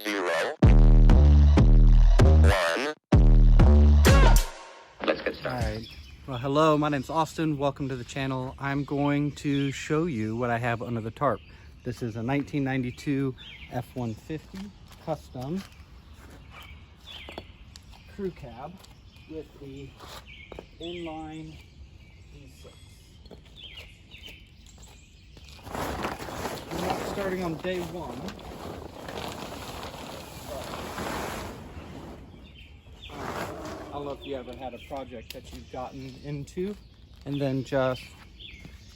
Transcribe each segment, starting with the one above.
0, 1. Let's get started. All right. Well, hello, my name's Austin. Welcome to the channel. I'm going to show you what I have under the tarp. This is a 1992 F150 custom crew cab with the inline V6. We're not starting on day one. I don't know if you ever had a project that you've gotten into and then just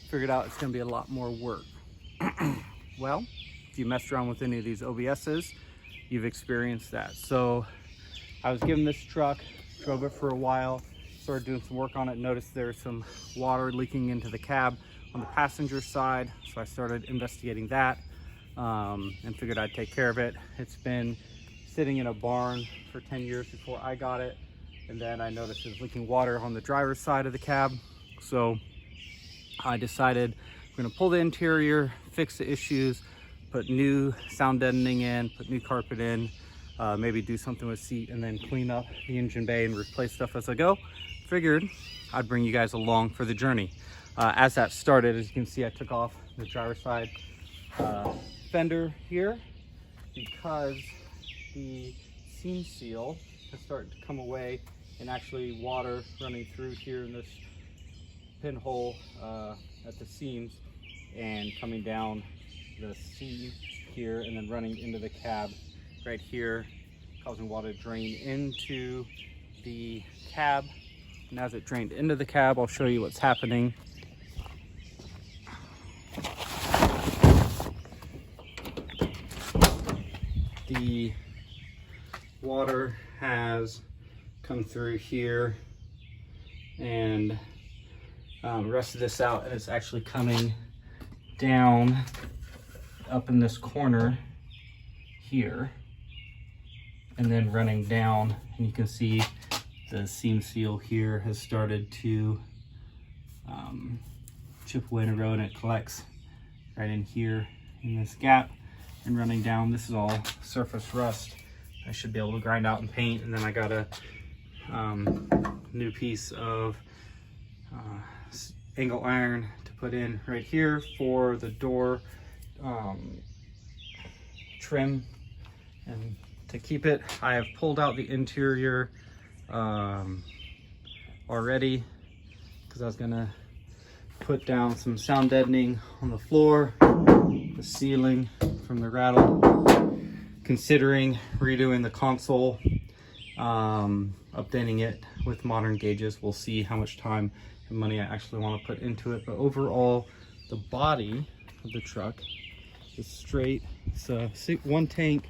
figured out it's going to be a lot more work. Well, if you messed around with any of these OBSs, you've experienced that. So I was given this truck, drove it for a while, started doing some work on it, noticed there was some water leaking into the cab on the passenger side. So I started investigating that and figured I'd take care of it. It's been sitting in a barn for 10 years before I got it. And then I noticed it was leaking water on the driver's side of the cab. So I decided we're gonna pull the interior, fix the issues, put new sound deadening in, put new carpet in, maybe do something with seat, and then clean up the engine bay and replace stuff as I go. Figured I'd bring you guys along for the journey. As that started, as you can see, I took off the driver's side fender here because the seam seal has started to come away, and actually water running through here in this pinhole at the seams and coming down the seam here and then running into the cab right here, causing water to drain into the cab. And as it drained into the cab, I'll show you what's happening. The water has come through here and rested this out, and it's actually coming down up in this corner here and then running down, and you can see the seam seal here has started to chip away and erode, and it collects right in here in this gap and running down. This is all surface rust I should be able to grind out and paint. And then I got a new piece of angle iron to put in right here for the door trim. And to keep it, I have pulled out the interior already because I was gonna put down some sound deadening on the floor, the ceiling from the rattle, considering redoing the console, updating it with modern gauges. We'll see how much time and money I actually want to put into it. But overall, the body of the truck is straight. It's a one tank,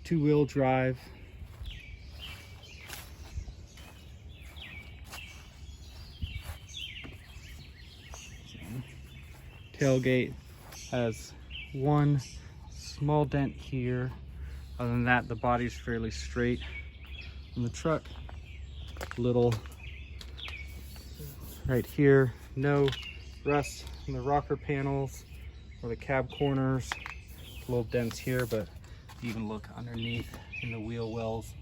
two-wheel drive. Tailgate has one small dent here. Other than that, the body's fairly straight on the truck. Little right here, no rust in the rocker panels or the cab corners. Little dents here, but you can look underneath in the wheel wells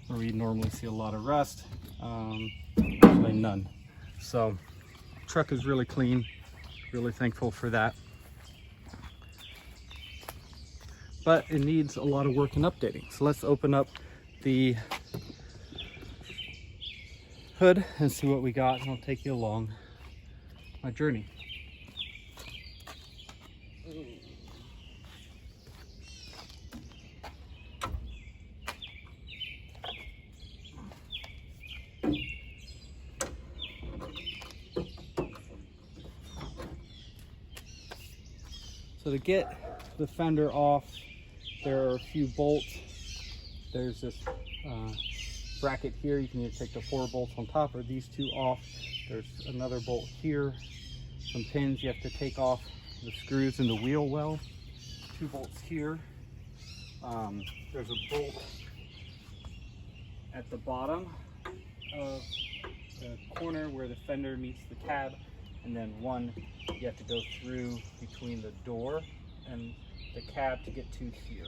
where we normally see a lot of rust. Actually none. So truck is really clean. Really thankful for that. But it needs a lot of work and updating. So let's open up the hood and see what we got, and I'll take you along my journey. So to get the fender off, there are a few bolts. There's this bracket here. You can either take the 4 bolts on top or these 2 off. There's another bolt here. Some pins you have to take off the screws in the wheel well. 2 bolts here. There's a bolt at the bottom of the corner where the fender meets the cab, and then one you have to go through between the door and the cab to get to here.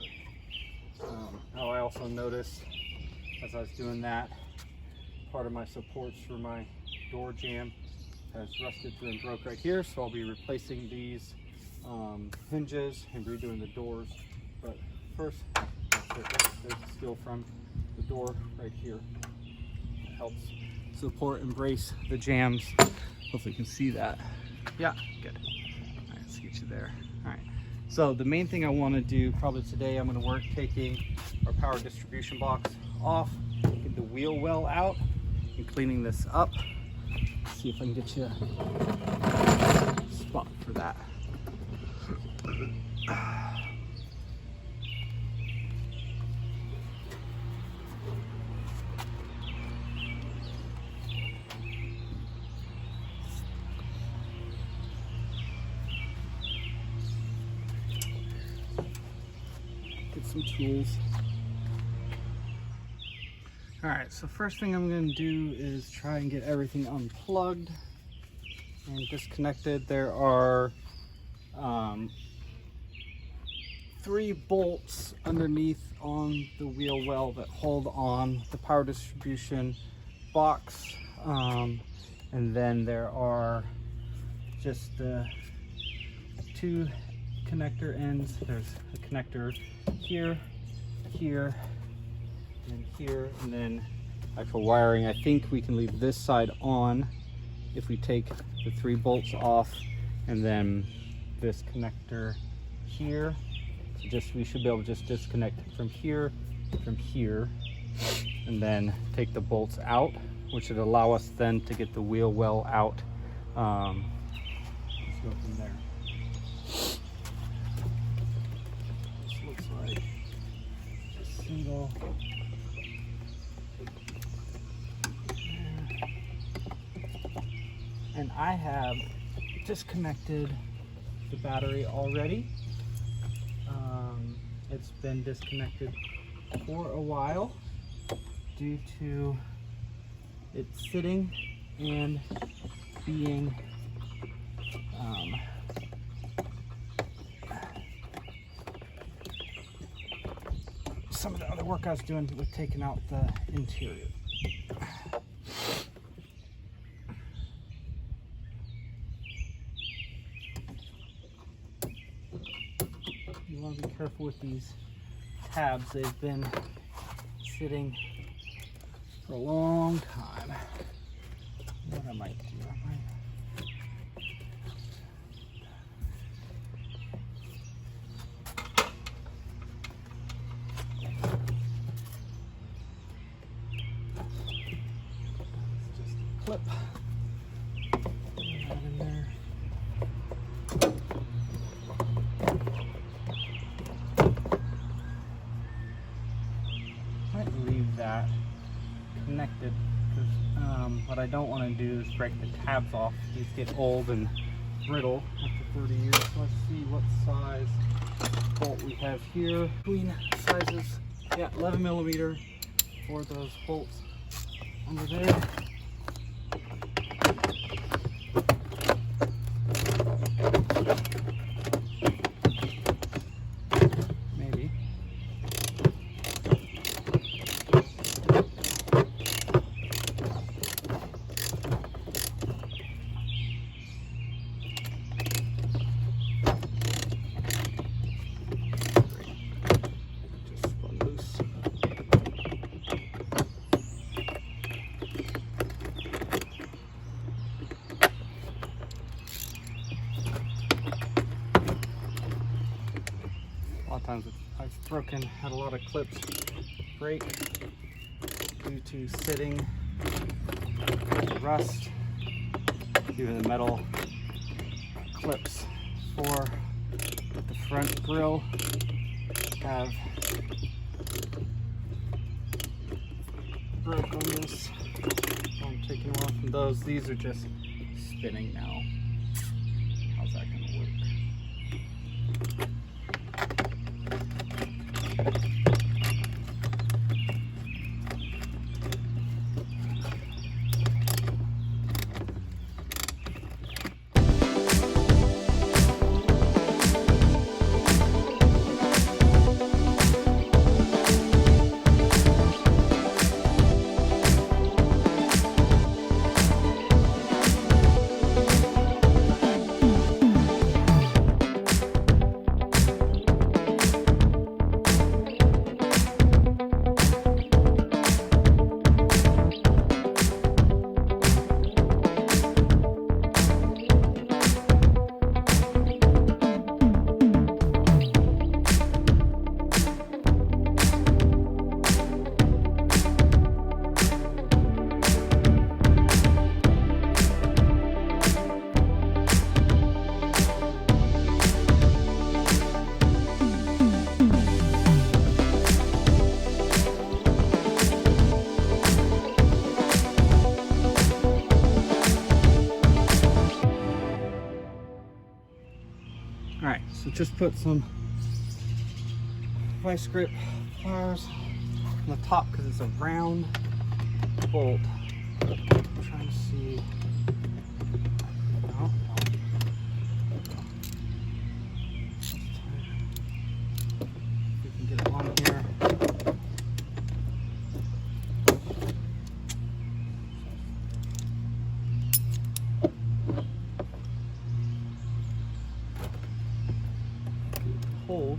Oh, I also noticed as I was doing that, part of my supports for my door jamb has rusted through and broke right here, so I'll be replacing these hinges and redoing the doors. But first, there's steel from the door right here. It helps support and brace the jambs. Hopefully you can see that. Yeah, good. All right, let's get you there. All right. So the main thing I want to do probably today, I'm going to work taking our power distribution box off, get the wheel well out, and cleaning this up. Let's see if I can get you a spot for that. Get some tools. All right, so first thing I'm going to do is try and get everything unplugged and disconnected. There are 3 bolts underneath on the wheel well that hold on the power distribution box, and then there are just 2 connector ends. There's a connector here, here, and here, and then actual wiring. I think we can leave this side on if we take the 3 bolts off, and then this connector here. So just we should be able to just disconnect from here, and then take the bolts out, which would allow us then to get the wheel well out. Let's go from there. This looks like a single. And I have disconnected the battery already. It's been disconnected for a while due to it sitting and being some of the other work I was doing with taking out the interior. You want to be careful with these tabs. They've been sitting for a long time. What I might do, just clip that in there. Might leave that connected because what I don't want to do is break the tabs off. These get old and brittle after 30 years. So let's see what size bolt we have here. Between sizes, yeah, 11 millimeter for those bolts under there. Maybe. Times I've had a lot of clips break due to sitting, rust. Even the metal clips for the front grille have broke on this. I'm taking off from those. These are just spinning now. How's that going to work? just put some vice grip pliers on the top because it's a round bolt. I'm trying to see. No. We can get it on here. Hold.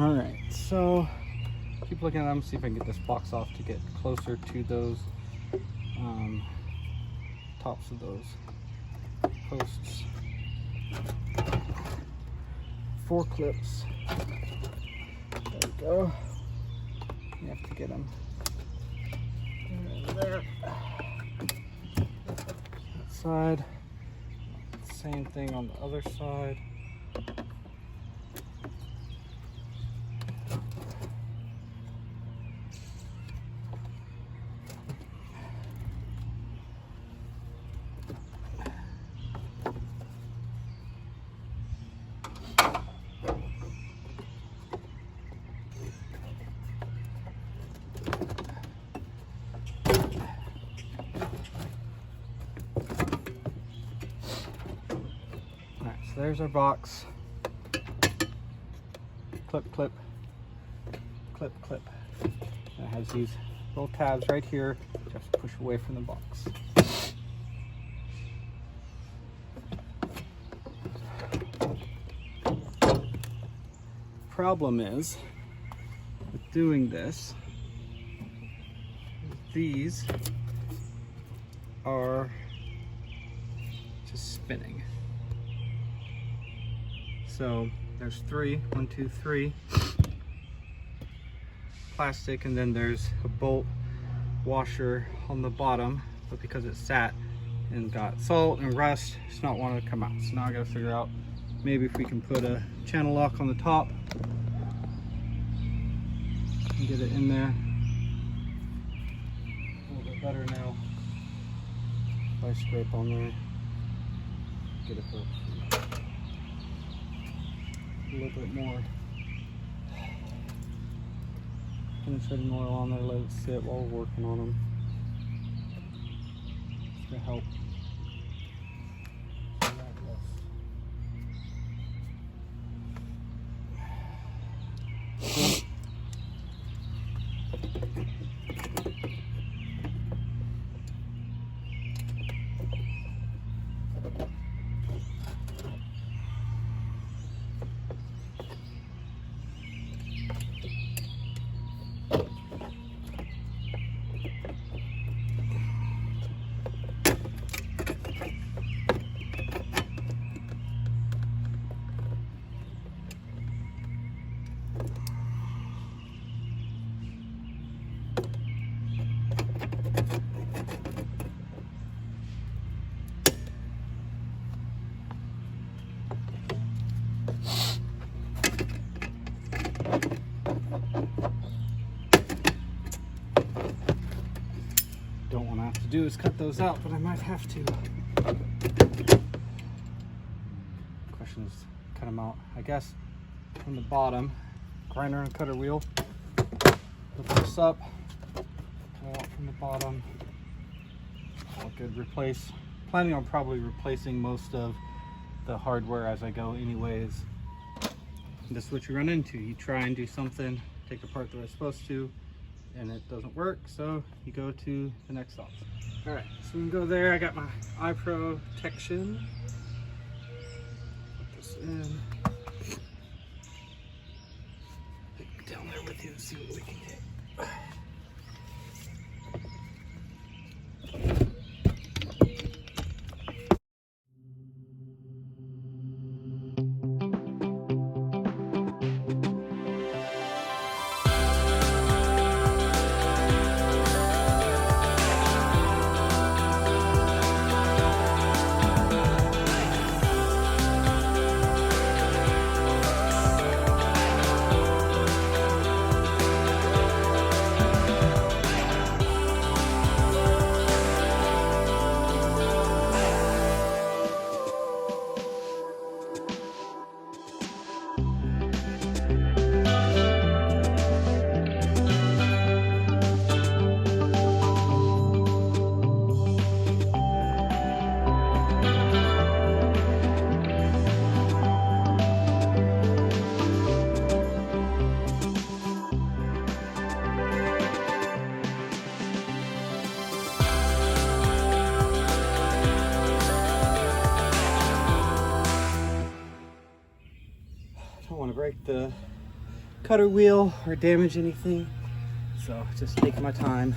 All right, so keep looking at them, see if I can get this box off to get closer to those tops of those posts. 4 clips. There we go. You have to get them there. That side. Same thing on the other side. There's our box. Clip, clip, clip, clip. And it has these little tabs right here. Just push away from the box. Problem is with doing this, these are just spinning. So there's 1, 2, 3 plastic, and then there's a bolt washer on the bottom, but because it's sat and got salt and rust, it's not wanting to come out. So now I gotta figure out maybe if we can put a channel lock on the top and get it in there. A little bit better now. If I scrape on there, get it hooked. A little bit more. Penetrating oil on there, let it sit while we're working on them. It's gonna help. Don't want to have to do is cut those out, but I might have to. Question is, cut them out, I guess, from the bottom. Grinder and cutter wheel. Lift this up, cut it out from the bottom. All good. Replace. Planning on probably replacing most of the hardware as I go, anyways. And this is what you run into. You try and do something, take the part that I'm supposed to, and it doesn't work, so you go to the next option. All right, so we can go there. I got my eye protection. Put this in. Down there with you and see what we can get. break the cutter wheel or damage anything. So just taking my time.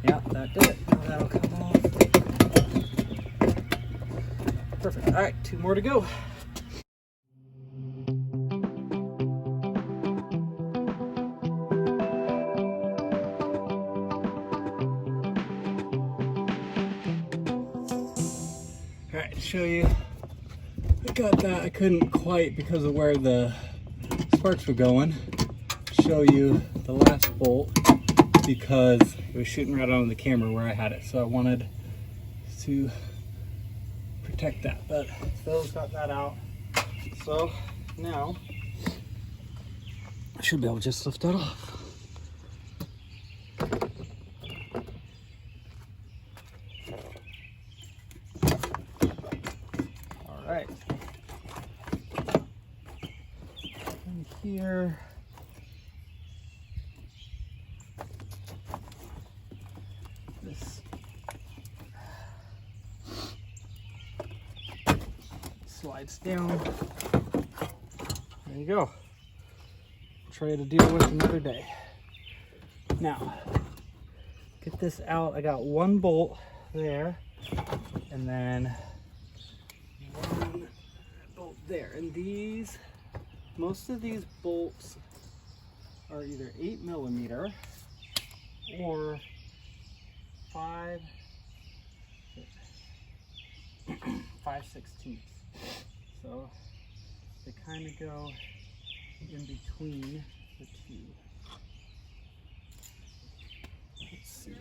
Yeah, that did it. Now that'll come off. Perfect. All right, 2 more to go. All right, to show you, I got that. I couldn't quite, because of where the sparks were going, show you the last bolt because it was shooting right on the camera where I had it. So I wanted to protect that, but those got that out. So now I should be able to just lift that off. All right. And here, this slides down. There you go. Tray to deal with another day. Now, get this out. I got 1 bolt there, and then 1 bolt there. And these, most of these bolts are either 8mm or 5/16. So they kind of go in between the 2. Let's see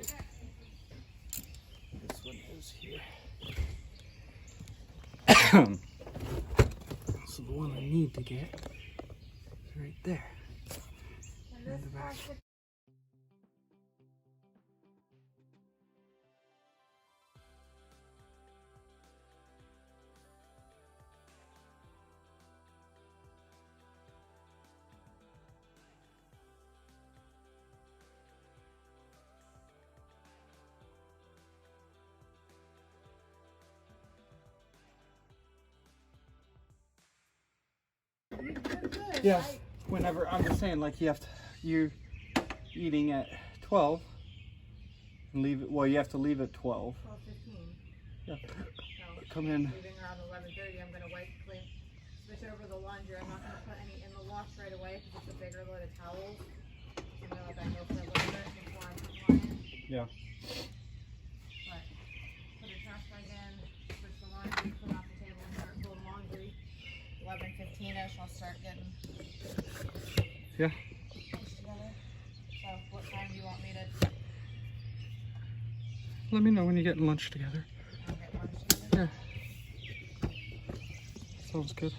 what this one is here. So the one I need to get is right there. In the back. Yeah, whenever, I'm just saying, like, you're eating at 12 and leave it, well, you have to leave at 12. 12:15. Yeah. So, Come in. leaving around 11:30, I'm going to clean, switch over the laundry. I'm not going to put any in the wash right away because it's a bigger load of towels. I'm going to let that go for a little bit before I put mine in. Yeah. But put a trash bag in, switch the laundry, put it off the table and start pulling laundry. 11:15ish, I'll start getting Yeah. things together. So what time do you want me to Let me know when you're getting lunch together. get lunch together? Yeah. Sounds good.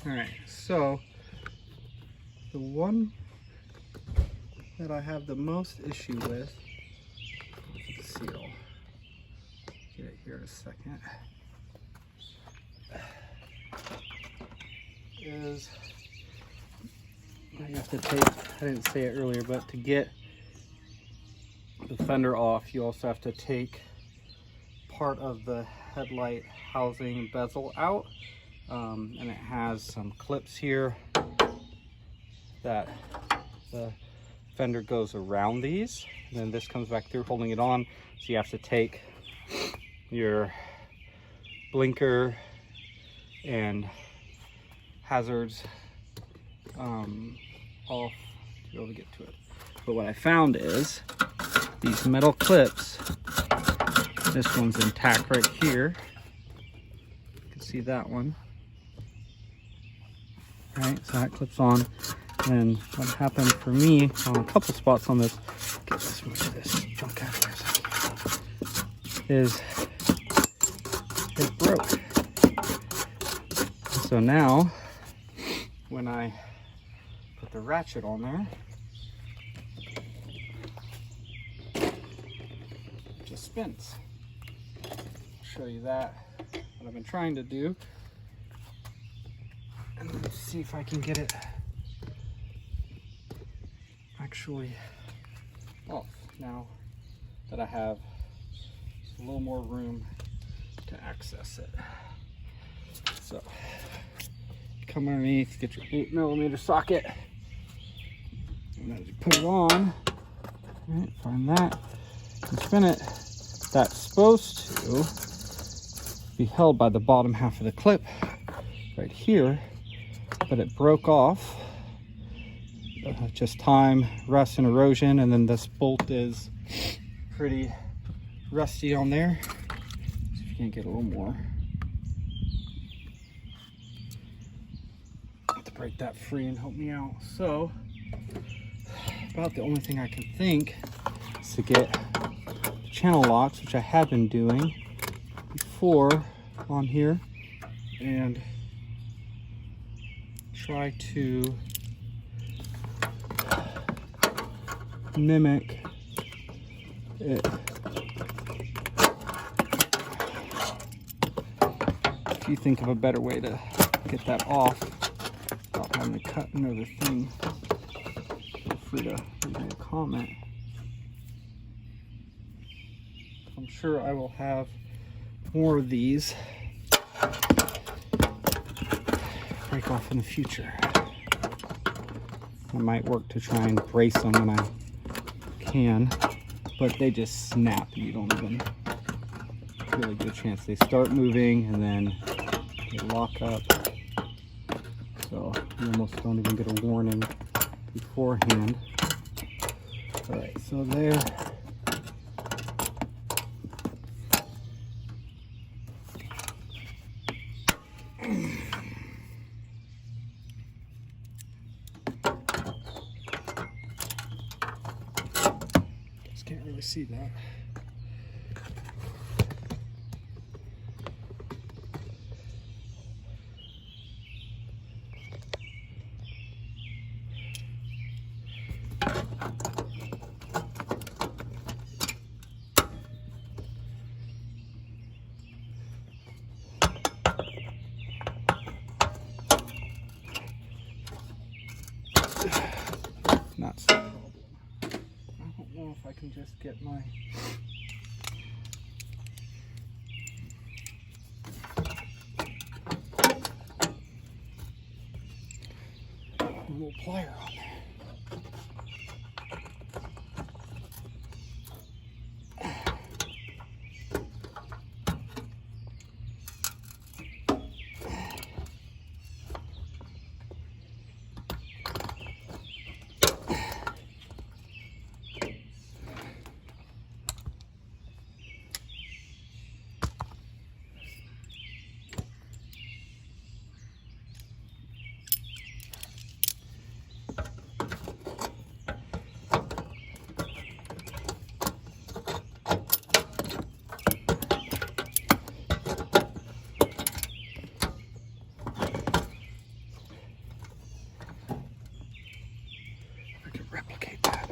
All right, so the one that I have the most issue with, seal, get it here in a second, is you have to take, I didn't say it earlier, but to get the fender off, you also have to take part of the headlight housing bezel out, and it has some clips here that the fender goes around these, and then this comes back through holding it on. So you have to take your blinker and hazards off to be able to get to it. But what I found is these metal clips. This one's intact right here. You can see that one. Right, so that clips on. And what happened for me on a couple spots on this, get this much of this junk out of here, is it broke. So now, when I put the ratchet on there, it just spins. I'll show you that, what I've been trying to do. And let's see if I can get it actually off now that I have a little more room to access it. So come underneath, get your 8mm socket, and as you put it on, right, find that and spin it. That's supposed to be held by the bottom half of the clip right here, but it broke off. Just time, rust, and erosion, and then this bolt is pretty rusty on there. See if you can't get a little more. Have to break that free and help me out. So, about the only thing I can think is to get the channel locks, which I have been doing before on here, and try to mimic it. If you think of a better way to get that off without having to cut another thing, feel free to leave me a comment. I'm sure I will have more of these break off in the future. I might work to try and brace them when I can, but they just snap and you don't even really good chance. They start moving and then they lock up, so you almost don't even get a warning beforehand. All right, so there. Can't really see that. Not so problem. I don't know if I can just get my little plier on there. Replicate that.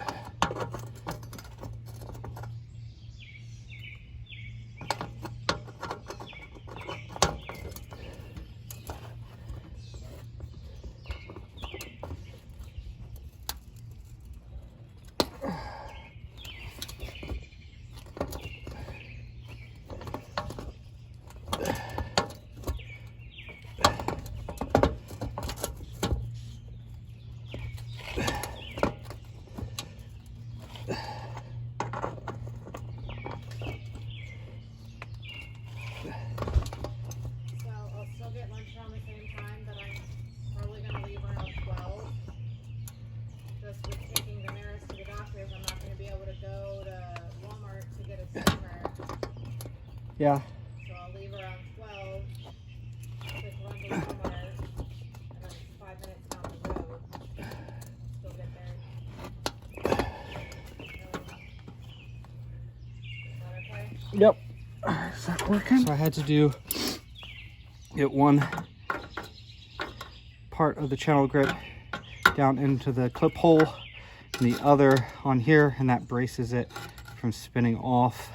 Yeah. So I'll leave around 12, quick run to Walmart, and then 5 minutes down the road. Still get there. Is that okay? Yep. Is that working? So I had to get one part of the channel grip down into the clip hole and the other on here, and that braces it from spinning off.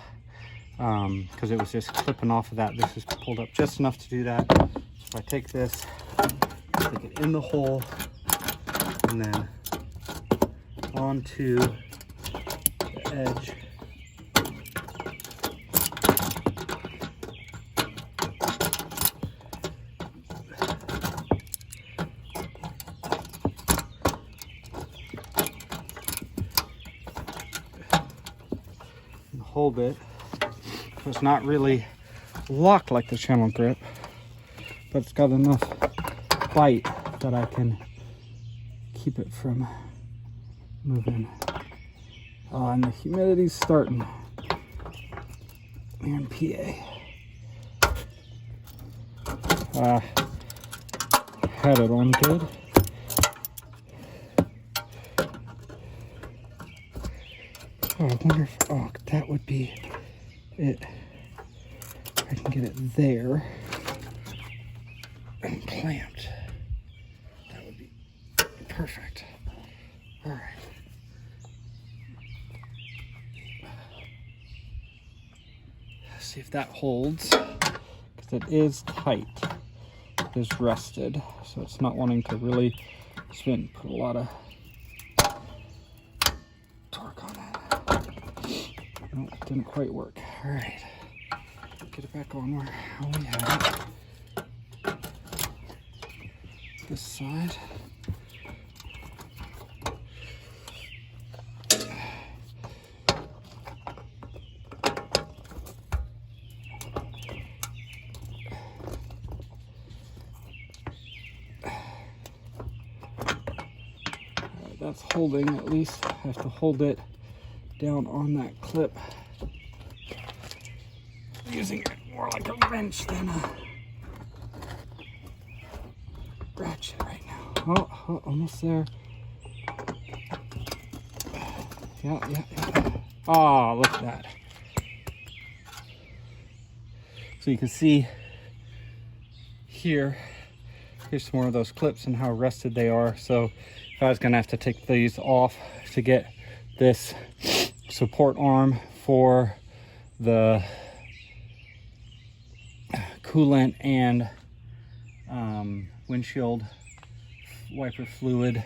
Because it was just clipping off of that. This is pulled up just enough to do that. So I take this, stick it in the hole, and then onto the edge hold it. So it's not really locked like the channel grip, but it's got enough bite that I can keep it from moving. Oh, and the humidity's starting here in PA. Had it on good. Oh, I wonder if, oh, that would be it. I can get it there and clamped. That would be perfect. All right. Let's see if that holds, because it is tight. It is rested, so it's not wanting to really spin. Put a lot of torque on it. No, it didn't quite work. All right. Get it back on where we had it. This side. That's holding. At least I have to hold it down on that clip. I'm using it more like a wrench than a ratchet right now. Oh, almost there. Yeah. Oh, look at that. So you can see here, here's some more of those clips and how rusted they are. So if I was gonna have to take these off to get this support arm for the coolant and windshield wiper fluid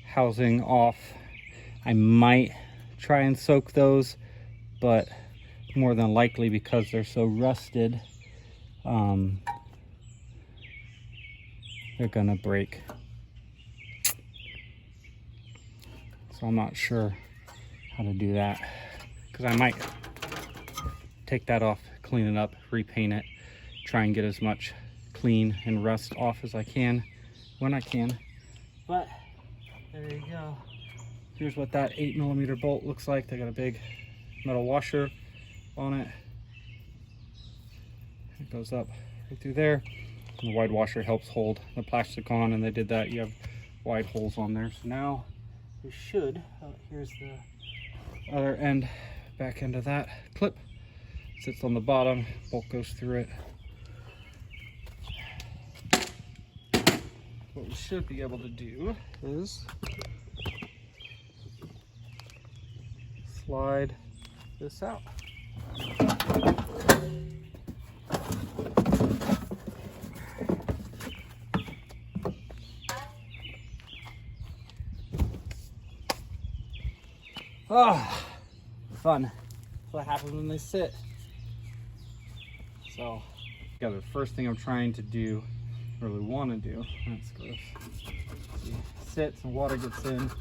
housing off, I might try and soak those, but more than likely, because they're so rusted, they're gonna break. So I'm not sure how to do that, because I might take that off, clean it up, repaint it, try and get as much clean and rust off as I can when I can. But there you go. Here's what that 8mm bolt looks like. They got a big metal washer on it. It goes up right through there. And the wide washer helps hold the plastic on, and they did that. You have wide holes on there. So now we should, here's the other end, back end of that clip. Sits on the bottom, bolt goes through it. What we should be able to do is slide this out. Oh, fun. That's what happens when they sit. So, yeah, the first thing I'm trying to do, really want to do, that's gross. See, sits and water gets in.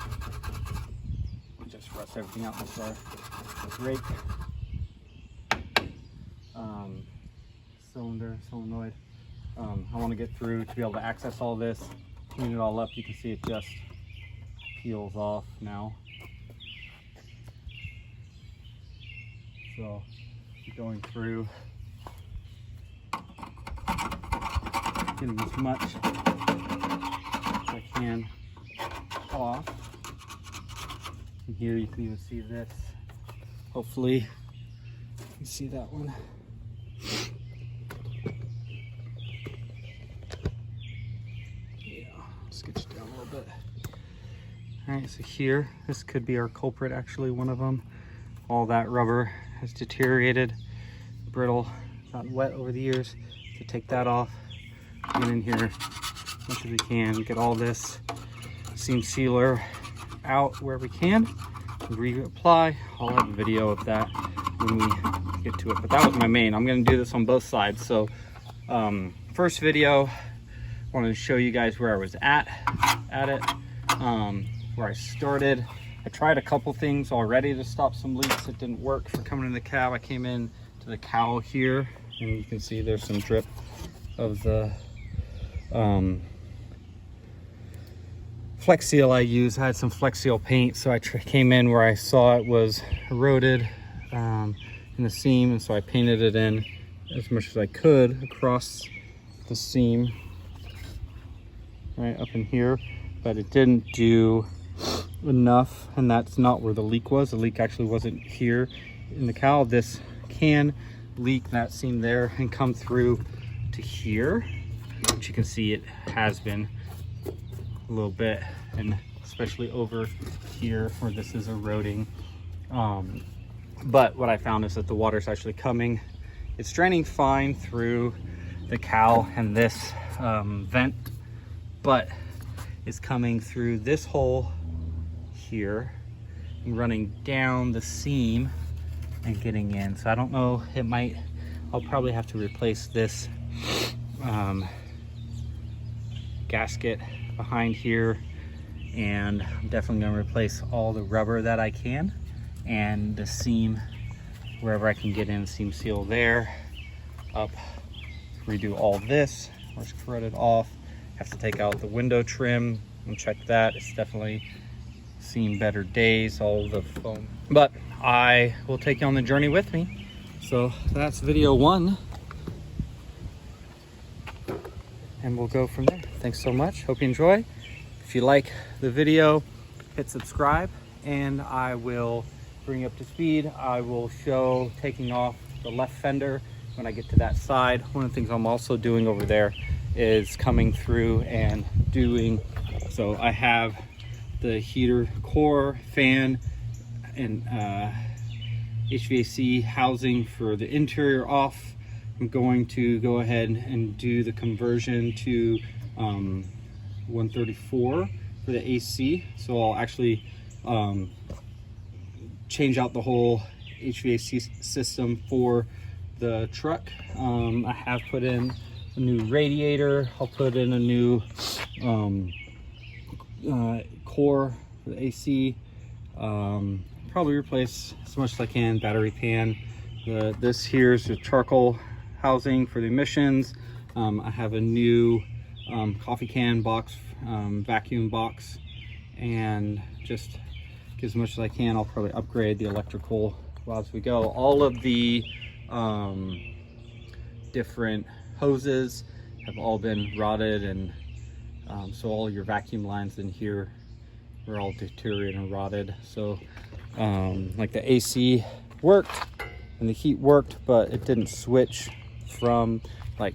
Just rust everything out with our rake. Solenoid. I want to get through to be able to access all this, clean it all up. You can see it just peels off now. So, going through, getting as much as I can off. And here you can even see this. Hopefully, you can see that one. Yeah, let's get you down a little bit. All right, so here, this could be our culprit, actually, one of them. All that rubber has deteriorated, brittle, gotten wet over the years. So take that off, get in here as much as we can, get all this seam sealer out where we can, reapply. I'll have a video of that when we get to it, but that was my main. I'm gonna do this on both sides. So first video, I wanted to show you guys where I was at it, where I started. I tried a couple things already to stop some leaks. It didn't work for coming in the cab. I came in to the cowl here, and you can see there's some drip of the Flex Seal I used. I had some Flex Seal paint, so I came in where I saw it was eroded in the seam, and so I painted it in as much as I could across the seam right up in here, but it didn't do enough, and that's not where the leak was. The leak actually wasn't here in the cowl. This can leak that seam there and come through to here, which you can see it has been a little bit, and especially over here where this is eroding. But what I found is that the water's actually coming, it's draining fine through the cowl and this vent, but it's coming through this hole here and running down the seam and getting in. So I don't know, I'll probably have to replace this gasket behind here, and I'm definitely going to replace all the rubber that I can, and the seam wherever I can get in, seam seal there, up, redo all this, or corrode it off. Have to take out the window trim and check that. It's definitely seen better days, all the foam. But I will take you on the journey with me. So that's video 1. And we'll go from there. Thanks so much. Hope you enjoy. If you like the video, hit subscribe, and I will bring you up to speed. I will show taking off the left fender when I get to that side. One of the things I'm also doing over there is coming through and doing, so I have the heater core, fan, and HVAC housing for the interior off. I'm going to go ahead and do the conversion to 134 for the AC. So I'll actually change out the whole HVAC system for the truck. I have put in a new radiator. I'll put in a new core for the AC. Probably replace as much as I can, battery pan. This here is the charcoal housing for the emissions. I have a new coffee can box, vacuum box, and just get as much as I can. I'll probably upgrade the electrical as we go. All of the different hoses have all been rotted, and so all your vacuum lines in here were all deteriorated and rotted. So like the AC worked and the heat worked, but it didn't switch from like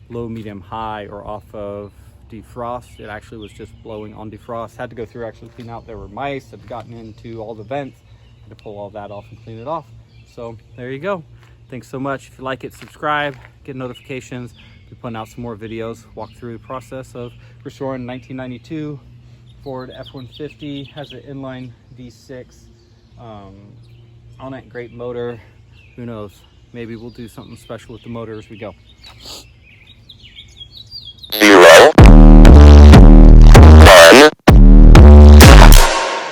low, medium, high, or off of defrost. It actually was just blowing on defrost. Had to go through, actually clean out. There were mice that had gotten into all the vents. Had to pull all that off and clean it off. So there you go. Thanks so much. If you like it, subscribe, get notifications. We're putting out some more videos, walk through the process of restoring 1992 Ford F150. Has an inline V6 on it, great motor. Who knows, maybe we'll do something special with the motor as we go. 0, 1.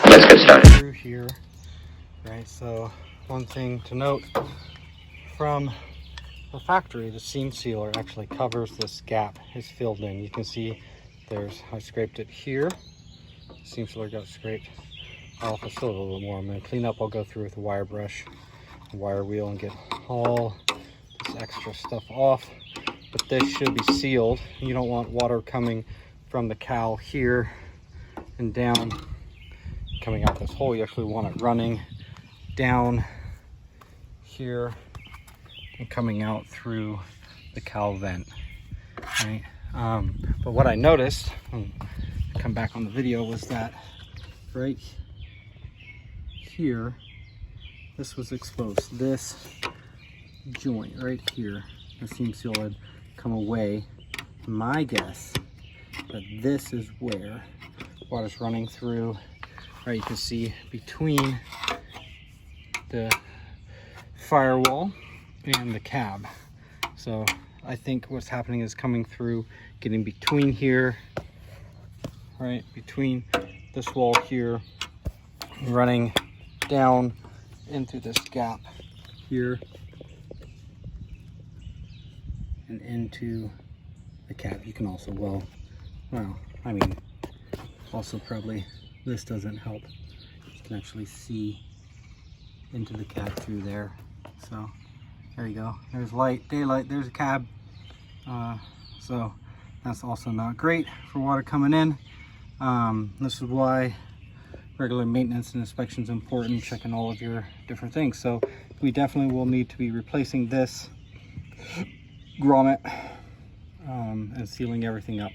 Let's get started. Through here, right? So one thing to note from the factory, the seam sealer actually covers this gap. It's filled in. You can see I scraped it here. Seam sealer got scraped off. It's still a little bit more. I'm going to clean up. I'll go through with a wire brush, a wire wheel, and get all this extra stuff off. But this should be sealed. You don't want water coming from the cowl here and down, coming out this hole. You actually want it running down here and coming out through the cowl vent, right? But what I noticed, come back on the video, was that right here, this was exposed. This joint right here, the seam seal had come away. My guess that this is where water's running through. Right, you can see between the firewall and the cab. So I think what's happening is coming through, getting between here, right, between this wall here running down into this gap here and into the cab. You can also, well, I mean, also probably this doesn't help. You can actually see into the cab through there. So there you go. There's light, daylight, there's a cab. So that's also not great for water coming in. This is why regular maintenance and inspection is important, checking all of your different things. So we definitely will need to be replacing this grommet and sealing everything up.